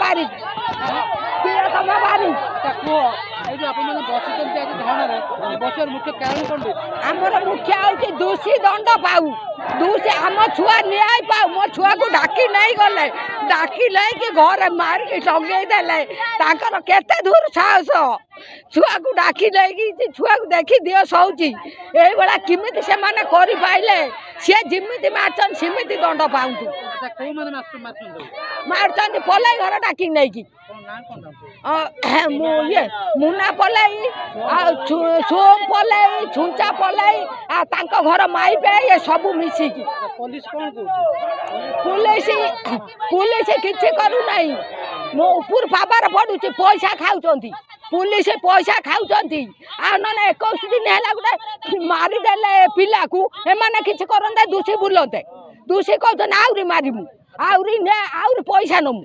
बारी प्रियतमा बारी आमर मुख्य हूँ दोषी दंड पाऊ दोषी आम छुआ न्याय पाऊ मो छुआ को डाकी नहीं गले डाकी नहीं घर मारिक टंगे देले केते दूर साहस छुआ को डाकी नहीं छुआ को देखी दियो सौची ये भाया किमिति से माने करि पाइले सी जिमिति मारछन सिमिति दंड पाउतु मारछन पलाई घर डाकी नहीं की ये मुना पलाई सोम पलाई छुंचा पलाई घर माई पे ये सब मिसिकी पुलिस किसी करू नहीं मो ऊपर पाबार पड़ुची पैसा खाऊंती पुलिस पैसा खाऊंती आने 21 दिन है गोटे मारिदेले पिला को एमाने किसी करते दूषी बुलते दूषी कहते आहरी मारिमु आहरी आहरी पैसा नमु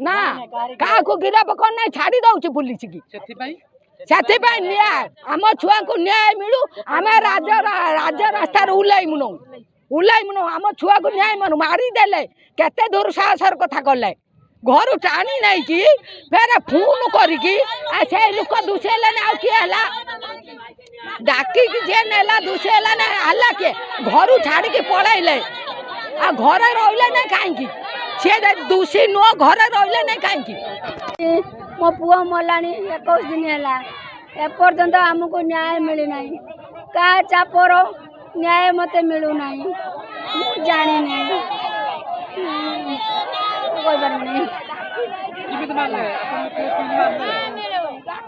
ना क्या गिरफ करना छाड़ी दौची पुलिस की से न्याय आम छुआ को न्याय मिलू आम राज्य रास्तार उल्लैमु आम छुआ को न्याय मनु मारिदेले केते दूर साहसर कथा कले घर टाणी नहीं कि फेर फोन करिकी से लोक दूषे किए डाकी जे नेला दूषे है किए घर छाड़ी पड़े घर रही ना कहीं सी दूषी नुह घर रही ना कहीं मो पुआ मला 21 दिन है एपर्यंत आमको न्याय मिलना क्या चापर न्याय मत मिलूना जानी नहीं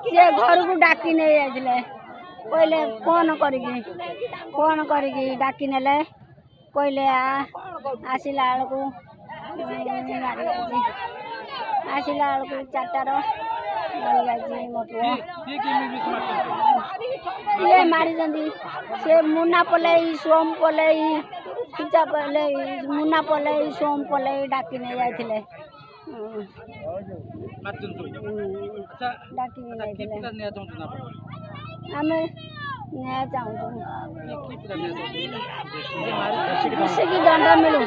से घर को डाकी नहीं जाते पहले फोन करी डाकी ने कहले आसला बेलू आसला बेलू 4टार मो पुआ ये मारी से मुना पलई सोम पलई खिचा पलई मुना पलई सोम पलई डाकी नहीं जाते आम न्याय चाहूँ दोषी की दंड मिलू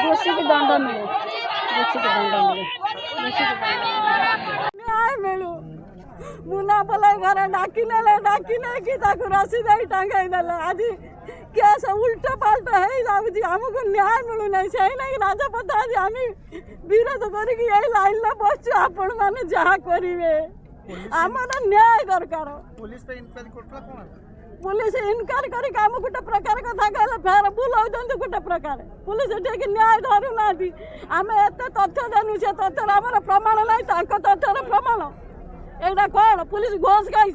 दोषी की दंड मिलू दोषी की दंड मिलू न्याय मिलू मुना पलाई घर डाकी नहीं कि रसी दे टांगाई देला आज केस उल्टा पाल्टा है आमको न्याय मिलू नहीं से नहीं राजपथ आज आम विरोध करी लाइन में बस आपण मैंने जहाँ करेंगे आमर न्याय दरकार पुलिस इनकार करी आम गोटे प्रकार कथा कहले फेर बुलाऊँ गोटे प्रकार पुलिस ठीक न्याय धरू ना आम एत तथ्य देनु से तथ्य आम प्रमाण ना तथ्यर प्रमाण एटा कौन पुलिस घोष खाई